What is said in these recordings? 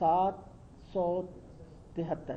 773।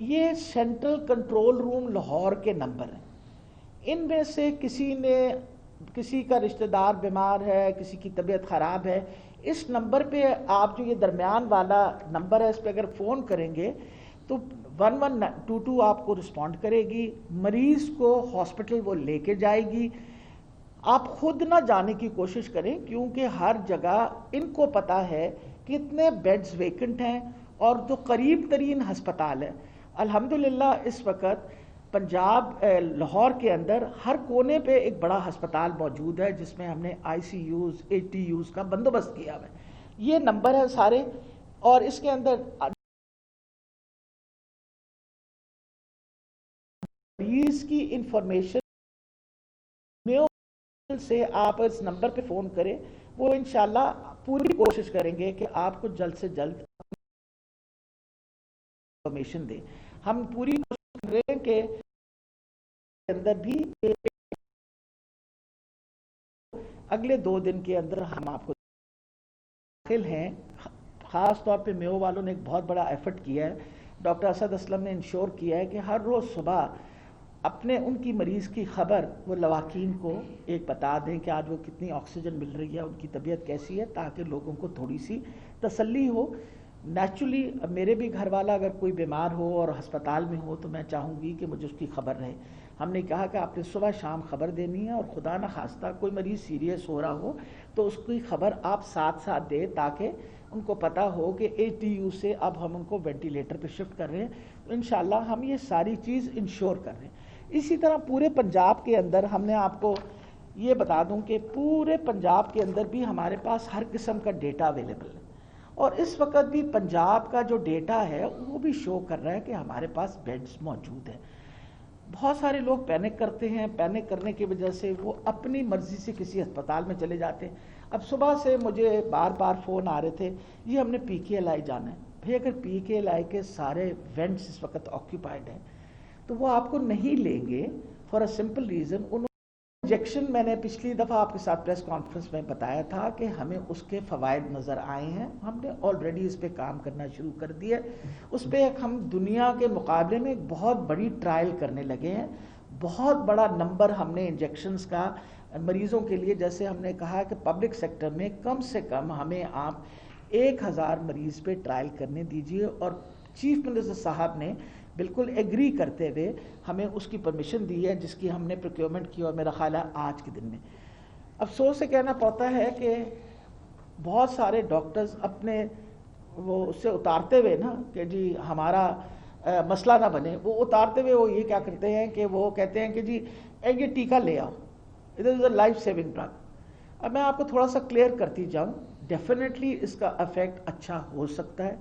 یہ central control room Lahore کے number ہیں. ان میں سے کسی کا رشتہ دار بیمار ہے, کسی کی طبیعت خراب ہے, اس نمبر پہ آپ جو یہ درمیان والا نمبر ہے اس پہ اگر فون کریں گے تو 1122 آپ کو رسپونڈ کرے گی, مریض کو ہاسپٹل وہ لے کے جائے گی. آپ خود نہ جانے کی کوشش کریں کیونکہ ہر جگہ ان کو پتہ ہے کہ اتنے بیڈز ویکنٹ ہیں اور جو قریب ترین ہسپتال ہے. الحمدللہ اس وقت پنجاب لاہور کے اندر ہر کونے پہ ایک بڑا ہسپتال موجود ہے جس میں ہم نے ICUs ATUs کا بندوبست کیا ہوا ہے. یہ نمبر ہے سارے, اور اس کے اندر مریض کی انفارمیشن سے آپ اس نمبر پہ فون کریں, وہ انشاءاللہ پوری کوشش کریں گے کہ آپ کو جلد سے جلد انفارمیشن دیں. ہم پوری کوشش کر رہے ہیں کہ اندر بھی اگلے 2 دن کے اندر ہم آپ کو داخل ہیں. خاص طور پہ میو والوں نے ایک بہت بڑا ایفرٹ کیا ہے. ڈاکٹر اسد اسلم نے انشور کیا ہے کہ ہر روز صبح اپنے ان کی مریض کی خبر وہ لواحقین کو ایک بتا دیں کہ آج وہ کتنی آکسیجن مل رہی ہے, ان کی طبیعت کیسی ہے, تاکہ لوگوں کو تھوڑی سی تسلی ہو. نیچرلی میرے بھی گھر والا اگر کوئی بیمار ہو اور ہسپتال میں ہو تو میں چاہوں گی کہ مجھے اس کی خبر رہے. ہم نے کہا کہ آپ نے صبح شام خبر دینی ہے, اور خدا نہ خواستہ کوئی مریض سیریس ہو رہا ہو تو اس کی خبر آپ ساتھ ساتھ دیں تاکہ ان کو پتہ ہو کہ ATU سے اب ہم ان کو وینٹیلیٹر پہ شفٹ کر رہے ہیں. تو انشاءاللہ ہم یہ ساری چیز انشور کر رہے ہیں. اسی طرح پورے پنجاب کے اندر ہم نے آپ کو یہ بتا دوں کہ پورے پنجاب کے اندر بھی ہمارے پاس ہر قسم کا ڈیٹا اویلیبل ہے, اور اس وقت بھی پنجاب کا جو ڈیٹا ہے وہ بھی شو کر رہا ہے کہ ہمارے پاس بیڈز موجود ہیں. بہت سارے لوگ پینک کرتے ہیں, پینک کرنے کی وجہ سے وہ اپنی مرضی سے کسی ہسپتال میں چلے جاتے ہیں. اب صبح سے مجھے بار بار فون آ رہے تھے, یہ ہم نے PKLI جانا ہے. بھئی اگر PKLI کے سارے وینٹس اس وقت آکیوپائڈ ہیں تو وہ آپ کو نہیں لیں گے for a simple reason. Injection میں نے پچھلی دفعہ آپ کے ساتھ پریس کانفرنس میں بتایا تھا کہ ہمیں اس کے فوائد نظر آئے ہیں. ہم نے آلریڈی اس پہ کام کرنا شروع کر دیا ہے. اس پہ ہم دنیا کے مقابلے میں ایک بہت بڑی ٹرائل کرنے لگے ہیں. بہت بڑا نمبر ہم نے انجیکشنز کا مریضوں کے لیے, جیسے ہم نے کہا کہ پبلک سیکٹر میں کم سے کم ہمیں آپ 1000 مریض پہ ٹرائل کرنے دیجئے, اور چیف منسٹر صاحب نے بالکل ایگری کرتے ہوئے ہمیں اس کی پرمیشن دی ہے, جس کی ہم نے پروکیورمنٹ کی, اور میرا خیال ہے آج کے دن میں. افسوس سے کہنا پڑتا ہے کہ بہت سارے ڈاکٹرز اپنے وہ اس سے اتارتے ہوئے نا کہ جی ہمارا مسئلہ نہ بنے, وہ اتارتے ہوئے وہ یہ کیا کرتے ہیں کہ وہ کہتے ہیں کہ جی یہ ٹیکہ لے آؤ, it is a life saving drug. اب میں آپ کو تھوڑا سا کلیئر کرتی جاؤں. ڈیفینیٹلی اس کا افیکٹ اچھا ہو سکتا ہے,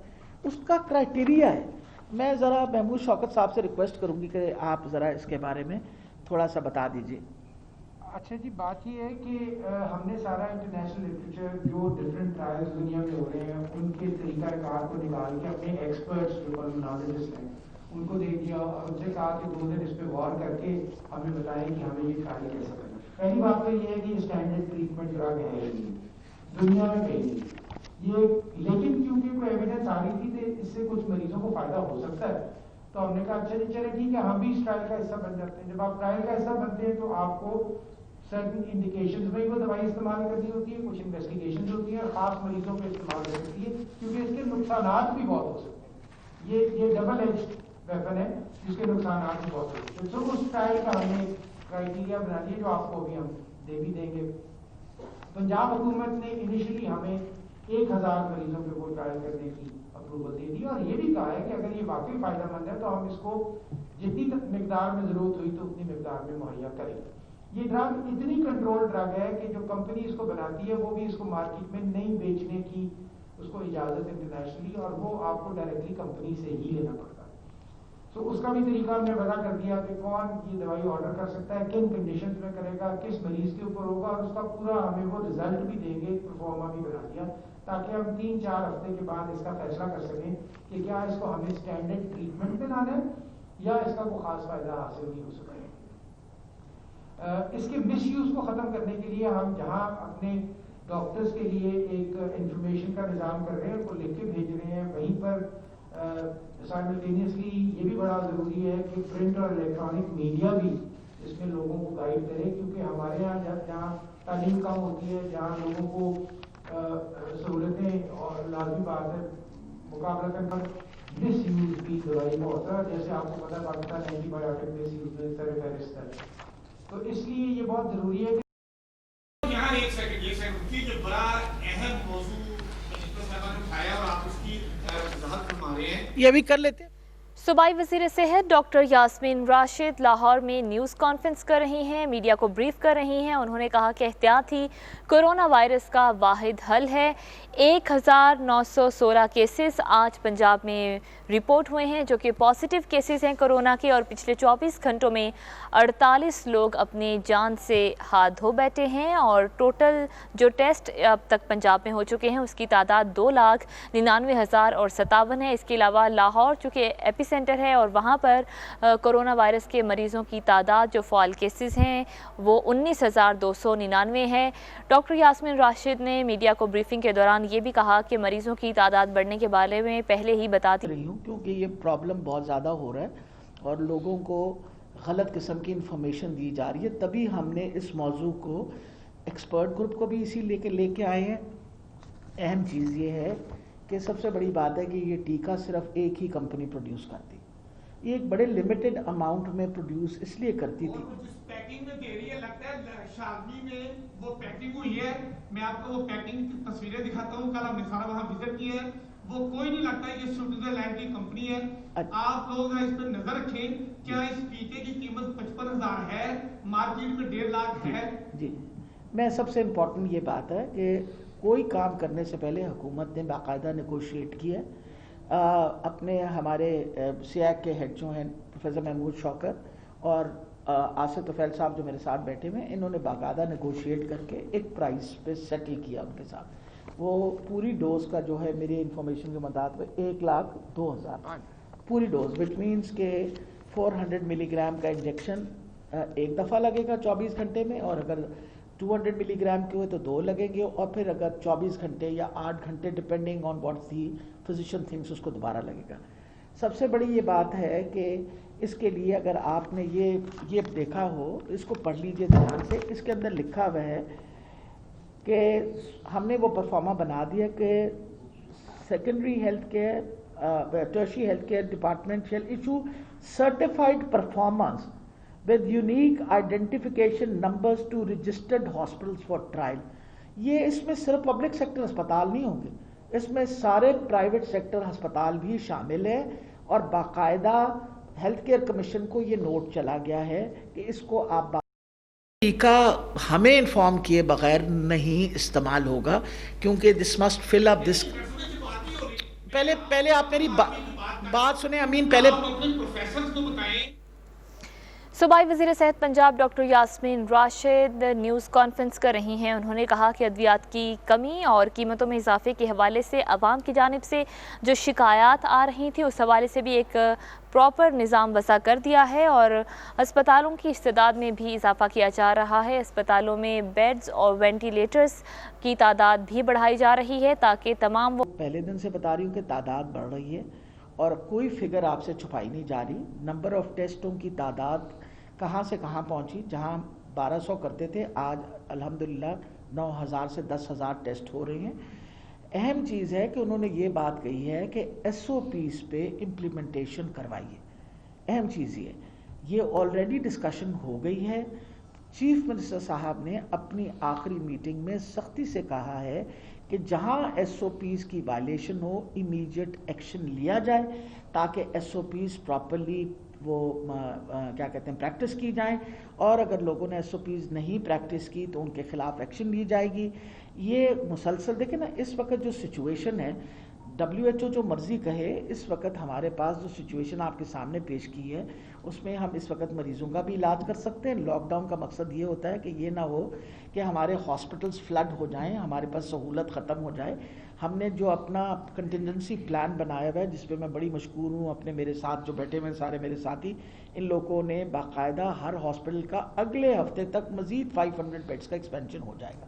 اس کا کرائٹیریا ہے. میں ذرا محمود شوکت صاحب سے ریکویسٹ کروں گی کہ آپ ذرا اس کے بارے میں تھوڑا سا بتا دیجیے. اچھا جی, بات یہ ہے کہ ہم نے سارا انٹرنیشنل لٹریچر جو ڈفرینٹ ٹرائلز دنیا میں ہو رہے ہیں ان کے طریقہ کار کو نکال کے اپنے ایکسپرٹس جو پلمونالوجسٹ ہیں ان کو دے دیا, اور ان سے کہا کہ 2 دن اس پہ غور کر کے ہمیں بتائیں کہ ہمیں یہ ٹرائل کیسے کرنا. پہلی بات تو یہ ہے کہ اسٹینڈرڈ ٹریٹمنٹ ڈرگ ہے دنیا میں کہیں نہیں یہ, لیکن کیونکہ کوئی ایویڈنس آ رہی تھی کہ اس سے کچھ مریضوں کو فائدہ ہو سکتا ہے, تو ہم نے کہا اچھا جی چلے ٹھیک ہے, ہم بھی اس ٹرائل کا حصہ بن جاتے ہیں. جب آپ ٹرائل کا حصہ بنتے ہیں تو آپ کو سرٹن انڈیکیشنز میں وہ دوائی استعمال کرنی ہوتی ہے, کچھ انویسٹیگیشنز ہوتی ہیں, اور خاص مریضوں پہ استعمال ہو سکتی ہے کیونکہ اس کے نقصانات بھی بہت ہو سکتے ہیں. یہ ڈبل ایج ویپن ہے جس کے نقصانات بھی بہت ہو سکتے ہیں. تو اس ٹرائل کا ہم نے کرائٹیریا بنا دیا جو آپ کو ابھی ہم دے بھی دیں گے. پنجاب حکومت نے انیشلی ہمیں 1000 مریضوں پہ وہ ٹرائل کرنے کی اپروول دے دی, اور یہ بھی کہا ہے کہ اگر یہ واقعی فائدہ مند ہے تو ہم اس کو جتنی مقدار میں ضرورت ہوئی تو اتنی مقدار میں مہیا کریں. یہ ڈرگ اتنی کنٹرول ڈرگ ہے کہ جو کمپنی اس کو بناتی ہے وہ بھی اس کو مارکیٹ میں نہیں بیچنے کی اس کو اجازت انٹرنیشنلی, اور وہ آپ کو ڈائریکٹلی کمپنی سے ہی لینا پڑتا ہے. تو اس کا بھی طریقہ ہم نے وضع کر دیا کہ کون یہ دوائی آرڈر کر سکتا ہے, کن کنڈیشنز میں کرے گا, کس مریض کے اوپر ہوگا, اور اس کا پورا ہمیں وہ رزلٹ بھی دیں گے, پرفارما بھی بنا دیا, تاکہ ہم 3-4 ہفتے کے بعد اس کا فیصلہ کر سکیں کہ کیا اس کو ہمیں اسٹینڈرڈ ٹریٹمنٹ میں لانا ہے یا اس کا کوئی خاص فائدہ حاصل نہیں ہو سکتا ہے. اس کے مس یوز کو ختم کرنے کے لیے ہم جہاں اپنے ڈاکٹرز کے لیے ایک انفارمیشن کا نظام کر رہے ہیں, ان کو لکھ کے بھیج رہے ہیں, وہیں پر سائملٹینیسلی یہ بھی بڑا ضروری ہے کہ پرنٹ اور الیکٹرانک میڈیا بھی اس میں لوگوں کو گائیڈ کرے، کیونکہ ہمارے یہاں جہاں تعلیم کم ہوتی ہے، جہاں لوگوں کو سہولتیں اور لازمی بات ہے مقابلہ کر مس یوز بھی دوائی کا ہوتا ہے، جیسے آپ کو پتا ہے پاکستان اینٹی بایوٹک مس یوز میں سر فہرست ہے، تو اس لیے یہ بہت ضروری ہے کہ یہاں ایک سیکنڈ کی جو بڑا اہم موضوع صاحبہ نے اٹھایا اور آپ اس کی وضاحت فرما رہے ہیں، یہ بھی کر لیتے ہیں۔ صوبائی وزیر صحت ڈاکٹر یاسمین راشد لاہور میں نیوز کانفرنس کر رہی ہیں، میڈیا کو بریف کر رہی ہیں۔ انہوں نے کہا کہ احتیاط ہی کورونا وائرس کا واحد حل ہے۔ 1916 کیسز آج پنجاب میں رپورٹ ہوئے ہیں جو کہ پازیٹیو کیسز ہیں کورونا کے، اور پچھلے 24 گھنٹوں میں 48 لوگ اپنی جان سے ہاتھ دھو بیٹھے ہیں، اور ٹوٹل جو ٹیسٹ اب تک پنجاب میں ہو چکے ہیں اس کی تعداد 2,99,057 ہے۔ اس کے علاوہ لاہور چونکہ ایپی سینٹر ہے اور وہاں پر کورونا وائرس کے مریضوں کی تعداد جو فعال کیسز ہیں وہ 19,299 ہے۔ ڈاکٹر یاسمین راشد نے میڈیا کو بریفنگ کے دوران یہ بھی کہا کہ مریضوں کی تعداد بڑھنے کے بارے میں پہلے ہی بتاتی رہی ہوں، کیونکہ یہ پرابلم بہت زیادہ ہو رہا ہے اور لوگوں کو غلط قسم کی انفارمیشن دی جا رہی ہے، تبھی ہم نے اس موضوع کو ایکسپرٹ گروپ کو بھی اسی لے کے آئے ہیں۔ اہم چیز یہ ہے کہ سب سے بڑی بات ہے کہ یہ ٹیکہ صرف ایک ہی کمپنی پروڈیوس کرتی، یہ ایک بڑے لمیٹڈ اماؤنٹ میں پروڈیوس اس لیے کرتی تھی۔ جس پیکنگ میں دے رہی ہے لگتا ہے شادی میں وہ پیکنگ ہوئی ہے، میں آپ کو وہ پیکنگ کی تصویریں دکھاتا ہوں، کل ہم نے سارا وہاں وزٹ کیا ہے، وہ کوئی نہیں لگتا ہے کہ سوئٹزرلینڈ کی کمپنی ہے۔ آپ لوگ اس پہ نظر رکھیں، کیا اس ٹیکے کی قیمت 55,000 ہے، مارکیٹ میں 1.5 لاکھ ہے؟ جی، میں سب سے امپورٹنٹ یہ بات ہے کہ کوئی کام کرنے سے پہلے حکومت نے باقاعدہ نیگوشیٹ کیا ہے۔ اپنے ہمارے سیاق کے ہیڈ جو ہیں پروفیسر محمود شوکت اور آصف طفیل صاحب جو میرے ساتھ بیٹھے ہوئے ہیں، انہوں نے باقاعدہ نیگوشیٹ کر کے ایک پرائز پہ سیٹل کیا ان کے ساتھ۔ وہ پوری ڈوز کا جو ہے میری انفارمیشن کے مطابق 1,02,000 پوری ڈوز، وچ مینس کہ 400 ملی گرام کا انجیکشن ایک دفعہ لگے گا 24 گھنٹے میں، اور اگر 200 ملی گرام کے ہوئے تو 2 لگیں گے، اور پھر اگر 24 گھنٹے یا 8 گھنٹے depending on what the physician thinks اس کو دوبارہ لگے گا۔ سب سے بڑی یہ بات ہے کہ اس کے لیے اگر آپ نے یہ دیکھا ہو اس کو پڑھ لیجئے دھیان سے، اس کے اندر لکھا ہوا ہے کہ ہم نے وہ پرفارما بنا دیا کہ secondary health care tertiary health care department shell issue certified performance with unique identification numbers to registered hospitals for trial۔ یہ اس میں صرف پبلک سیکٹر ہسپتال نہیں ہوں گے، اس میں سارے پرائیویٹ سیکٹر ہسپتال بھی شامل ہیں، اور باقاعدہ ہیلتھ کیئر کمیشن کو یہ نوٹ چلا گیا ہے کہ اس کو آپ ٹیکہ ہمیں انفارم کیے بغیر نہیں استعمال ہوگا، کیونکہ دس مسٹ فل اپ دس۔ پہلے آپ میری بات سنیں امین، پہلے پروفیسرز کو بتائیں۔ صوبائی وزیر صحت Punjab doctor Yasmin Rashid news conference کر رہی ہیں۔ انہوں نے کہا کہ ادویات کی کمی اور قیمتوں میں اضافے کے حوالے سے عوام کی جانب سے جو شکایات آ رہی تھیں اس حوالے سے بھی ایک پراپر نظام وضع کر دیا ہے، اور اسپتالوں کی استعداد میں بھی اضافہ کیا جا رہا ہے۔ اسپتالوں میں بیڈز اور وینٹیلیٹرز کی تعداد بھی بڑھائی جا رہی ہے تاکہ تمام وہ پہلے دن سے بتا رہی ہوں کہ تعداد بڑھ رہی ہے اور کوئی فگر آپ سے چھپائی نہیں جا رہی۔ نمبر آف ٹیسٹوں کی تعداد کہاں سے کہاں پہنچی، جہاں 1200 کرتے تھے آج الحمدللہ 9,000 سے 10,000 ٹیسٹ ہو رہے ہیں۔ اہم چیز ہے کہ انہوں نے یہ بات کہی ہے کہ ایس او پیز پہ امپلیمنٹیشن کروائیے، اہم چیز یہ آلریڈی ڈسکشن ہو گئی ہے۔ چیف منسٹر صاحب نے اپنی آخری میٹنگ میں سختی سے کہا ہے کہ جہاں ایس او پیز کی وائلیشن ہو امیڈیٹ ایکشن لیا جائے تاکہ ایس او پیز پراپرلی وہ کیا کہتے ہیں پریکٹس کی جائیں، اور اگر لوگوں نے ایس او پیز نہیں پریکٹس کی تو ان کے خلاف ایکشن لی جائے گی۔ یہ مسلسل دیکھیں نا، اس وقت جو سچویشن ہے WHO جو مرضی کہے، اس وقت ہمارے پاس جو سچویشن آپ کے سامنے پیش کی ہے اس میں ہم اس وقت مریضوں کا بھی علاج کر سکتے ہیں۔ لاک ڈاؤن کا مقصد یہ ہوتا ہے کہ یہ نہ ہو کہ ہمارے ہاسپٹلز فلڈ ہو جائیں، ہمارے پاس سہولت ختم ہو جائے۔ ہم نے جو اپنا کنٹینجنسی پلان بنایا ہوا ہے، جس پہ میں بڑی مشکور ہوں اپنے میرے ساتھ جو بیٹھے ہوئے سارے میرے ساتھی، ان لوگوں نے باقاعدہ ہر ہاسپٹل کا اگلے ہفتے تک مزید 500 بیڈز کا ایکسپینشن ہو جائے گا۔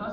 10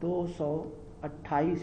228।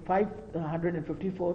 554।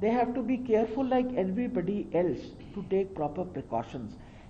They have to be careful like everybody else to take proper precautions.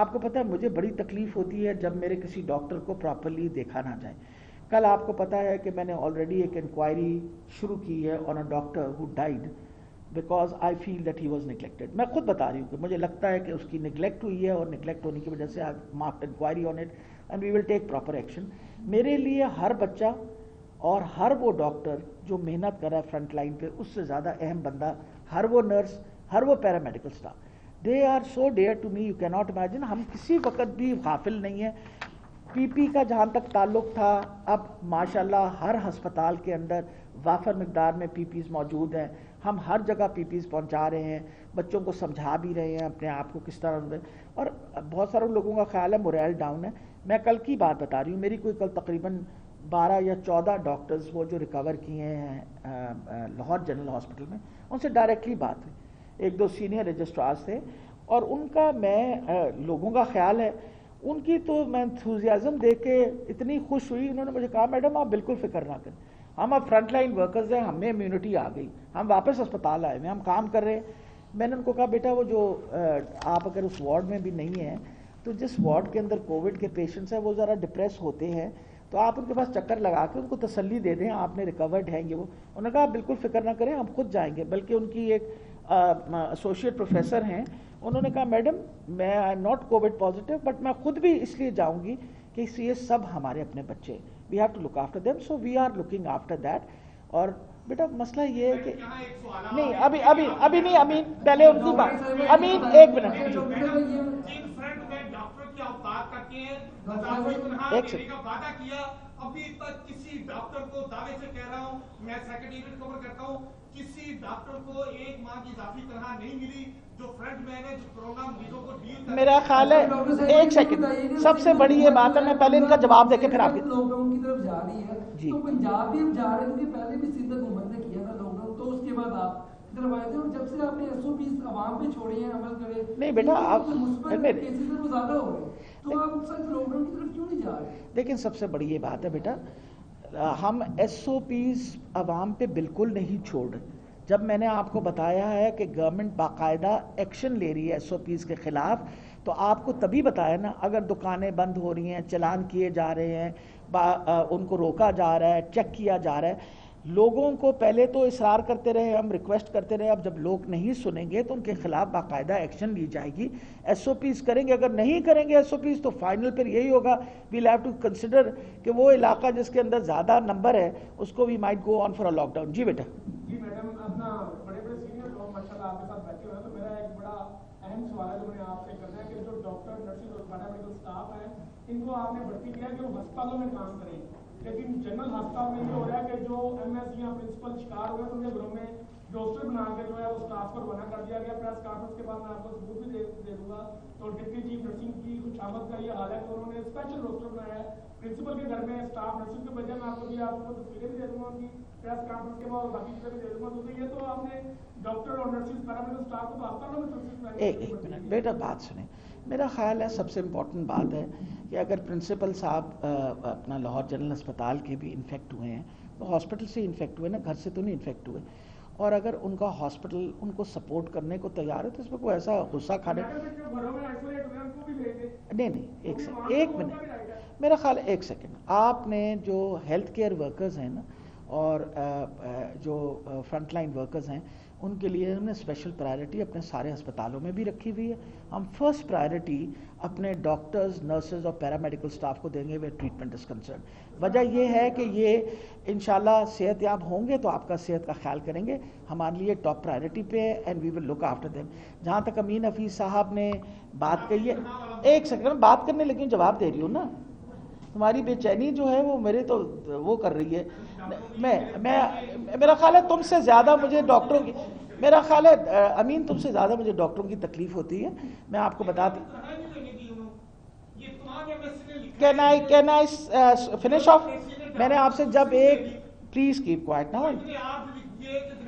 آپ کو پتہ ہے مجھے بڑی تکلیف ہوتی ہے جب میرے کسی ڈاکٹر کو پراپرلی دیکھا نہ جائے. کل آپ کو پتہ ہے کہ میں نے آلریڈی ایک انکوائری شروع کی ہے on a doctor who died because I feel that he was neglected. میں خود بتا رہی ہوں کہ مجھے لگتا ہے کہ اس کی نگلیکٹ ہوئی ہے اور نگلیکٹ ہونے کی وجہ سے I marked enquiry on it and we will take proper action. میرے لیے ہر بچہ اور ہر وہ ڈاکٹر جو محنت کر رہا ہے فرنٹ لائن پہ اس سے زیادہ اہم بندہ ہر وہ نرس ہر وہ paramedical staff. They are so dear to me you کی ناٹ امیجن. ہم کسی وقت بھی غافل نہیں ہیں. پی پی کا جہاں تک تعلق تھا اب ماشاءاللہ ہر ہسپتال کے اندر وافر مقدار میں پی پیز موجود ہیں. ہم ہر جگہ پی پیز پہنچا رہے ہیں, بچوں کو سمجھا بھی رہے ہیں اپنے آپ کو کس طرح. اور بہت سارے لوگوں کا خیال ہے موریل ڈاؤن ہے. میں کل کی بات بتا رہی ہوں, میری کوئی کل تقریباً 12 یا 14 ڈاکٹرز وہ جو ریکور کیے ہیں لاہور جنرل ہاسپٹل میں, ان سے ڈائریکٹلی بات ہوئی. 1-2 سینئر رجسٹرارز تھے اور ان کا میں لوگوں کا خیال ہے ان کی تو میں انتھوزیازم دیکھ کے اتنی خوش ہوئی. انہوں نے مجھے کہا میڈم آپ بالکل فکر نہ کریں, ہم اب فرنٹ لائن ورکرز ہیں, ہمیں امیونٹی آ گئی, ہم واپس اسپتال آئے ہوئے, ہم کام کر رہے ہیں. میں نے ان کو کہا بیٹا وہ جو آپ اگر اس وارڈ میں بھی نہیں ہیں تو جس وارڈ کے اندر کووڈ کے پیشنٹس ہیں وہ ذرا ڈپریس ہوتے ہیں تو آپ ان کے پاس چکر لگا کے ان کو تسلی دے دیں آپ نے ریکورڈ ہیں یہ وہ. انہوں نے کہا آپ بالکل فکر نہ کریں ہم خود جائیں گے. بلکہ ان کی ایک ایسوسیٹ پروفیسر ہیں, انہوں نے کہا میڈم میں I am not Covid positive but میں خود بھی اس لیے جاؤں گی کہ یہ سب ہمارے اپنے بچے, we have to look after them, so we are looking after that. اور بیٹا مسئلہ یہ ہے کہ نہیں ابھی نہیں امین, پہلے ان کی بات. امین ایک منٹ ایک سیکنڈ. ابھی تک کسی ڈاکٹر کو دعوے سے کہہ رہا ہوں, میں سیکرٹریٹ کور کرتا ہوں, کسی ڈاکٹر کو 1 ماہ کی اضافی تنخواہ نہیں ملی جو فرنٹ مین ہے جو کورونا مریضوں کو ڈیل کر. میرا خیال ہے ایک سیکنڈ, سب سے بڑی یہ بات ہے, میں پہلے ان کا جواب دے کے پھر آپ کی لاک ڈاؤن کی طرف جا رہی ہے جی. تو پنجاب بھی اب جا رہے ہیں, کیونکہ پہلے بھی سیدھا حکومت نے کیا تھا لاک ڈاؤن, تو اس کے بعد آپ کی طرف آئے تھے اور جب سے آپ نے ایس او پیز عوام پہ چھوڑی ہیں عمل کرے نہیں بیٹا آپ کیسز وہ زیادہ ہو رہے ہیں تو آپ سچ لاک ڈاؤن کی طرف کیوں نہیں جا رہے؟ لیکن سب سے بڑی یہ بات ہے بیٹا, ہم ایس او پیز عوام پہ بالکل نہیں چھوڑ رہے. جب میں نے آپ کو بتایا ہے کہ گورنمنٹ باقاعدہ ایکشن لے رہی ہے ایس او پیز کے خلاف تو آپ کو تبھی بتایا نا. اگر دکانیں بند ہو رہی ہیں, چلان کیے جا رہے ہیں, ان کو روکا جا رہا ہے, چیک کیا جا رہا ہے, لوگوں کو پہلے تو اصرار کرتے رہے, ہم ریکویسٹ کرتے رہے, اب جب لوگ نہیں سنیں گے تو ان کے خلاف باقاعدہ ایکشن لی جائے گی. ایس او پیز کریں گے, اگر نہیں کریں گے ایس او پیز تو فائنل پھر یہی ہوگا, ویل ہیو ٹو کنسیڈر کہ وہ علاقہ جس کے اندر زیادہ نمبر ہے اس کو we might go on for a lockdown. جی بیٹا. جی میڈم, اپنا بڑے بڑے سینئر لوگ ماشاءاللہ آپ کے ساتھ بیٹھے ہوئے ہیں, تو میرا ایک بڑا اہم سوال ہے جو میں آپ سے کرنا ہے کہ جو ڈاکٹر نرسز اور پیرامیڈیکل اسٹاف ہے ان کو آپ نے بھرتی کیا کہ وہ ہسپتالوں میں کام کریں, لیکن جنرل ہسپتال میں یہ ہو رہا ہے کہ جو ایم ایس یا پرنسپل شکار ہوئے تو ان کے گھروں میں روسٹر بنا کے جو ہے وہ اسٹاف کو روانہ کر دیا گیا. پریس کانفرنس کے بعد میں آپ کو ثبوت بھی دے دوں گا. تو ڈپٹی چیف نرسنگ کی کچھ آمد کا یہ حال ہے کہ انہوں نے اسپیشل روسٹر بنایا ہے پرنسپل کے گھر میں اسٹاف نرسنگ کے بجائے. میں آپ کو بھی آپ کو تصویریں بھی دے دوں گا ان کی پریس کانفرنس کے بعد, باقی چیزیں بھی دے دوں گا. کیونکہ یہ تو آپ نے ڈاکٹر اور نرسز پیرامیڈیکل اسٹاف کو تو ہسپتالوں میں ایک منٹ بیٹا بات سنیں. میرا خیال ہے سب سے امپورٹنٹ بات ہے کہ اگر پرنسپل صاحب اپنا لاہور جنرل اسپتال کے بھی انفیکٹ ہوئے ہیں تو ہاسپٹل سے انفیکٹ ہوئے نا, گھر سے تو نہیں انفیکٹ ہوئے, اور اگر ان کا ہاسپٹل ان کو سپورٹ کرنے کو تیار ہے تو اس میں کوئی ایسا غصہ کھانے نہیں. ایک منٹ میرا خیال ہے, ایک سیکنڈ. آپ نے جو ہیلتھ کیئر ورکرز ہیں نا اور جو فرنٹ لائن ورکرز ہیں ان کے لیے ہم نے اسپیشل پرائرٹی اپنے سارے ہسپتالوں میں بھی رکھی ہوئی ہے. ہم فرسٹ پرائرٹی اپنے ڈاکٹرز, نرسز اور پیرامیڈیکل اسٹاف کو دیں گے ویئر ٹریٹمنٹ از کنسرن. وجہ یہ ہے کہ یہ انشاءاللہ صحت یاب ہوں گے تو آپ کا صحت کا خیال کریں گے, ہمارے لیے ٹاپ پرائرٹی پہ ہے and we will look after them. جہاں تک امین حفیظ صاحب نے بات کہی ہے, ایک سیکنڈ میں بات کرنے لیکن جواب دے رہی ہوں نا. تمہاری بے چینی جو ہے وہ میرے تو وہ کر رہی ہے. میں میرا خیال ہے تم سے زیادہ مجھے ڈاکٹروں کی, میرا خیال ہے امین تم سے زیادہ مجھے ڈاکٹروں کی تکلیف ہوتی ہے. میں آپ کو بتا دوں, کین آئی فنش آف. میں نے آپ سے جب ایک پلیز کیپ کوائٹ نا.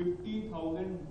50,000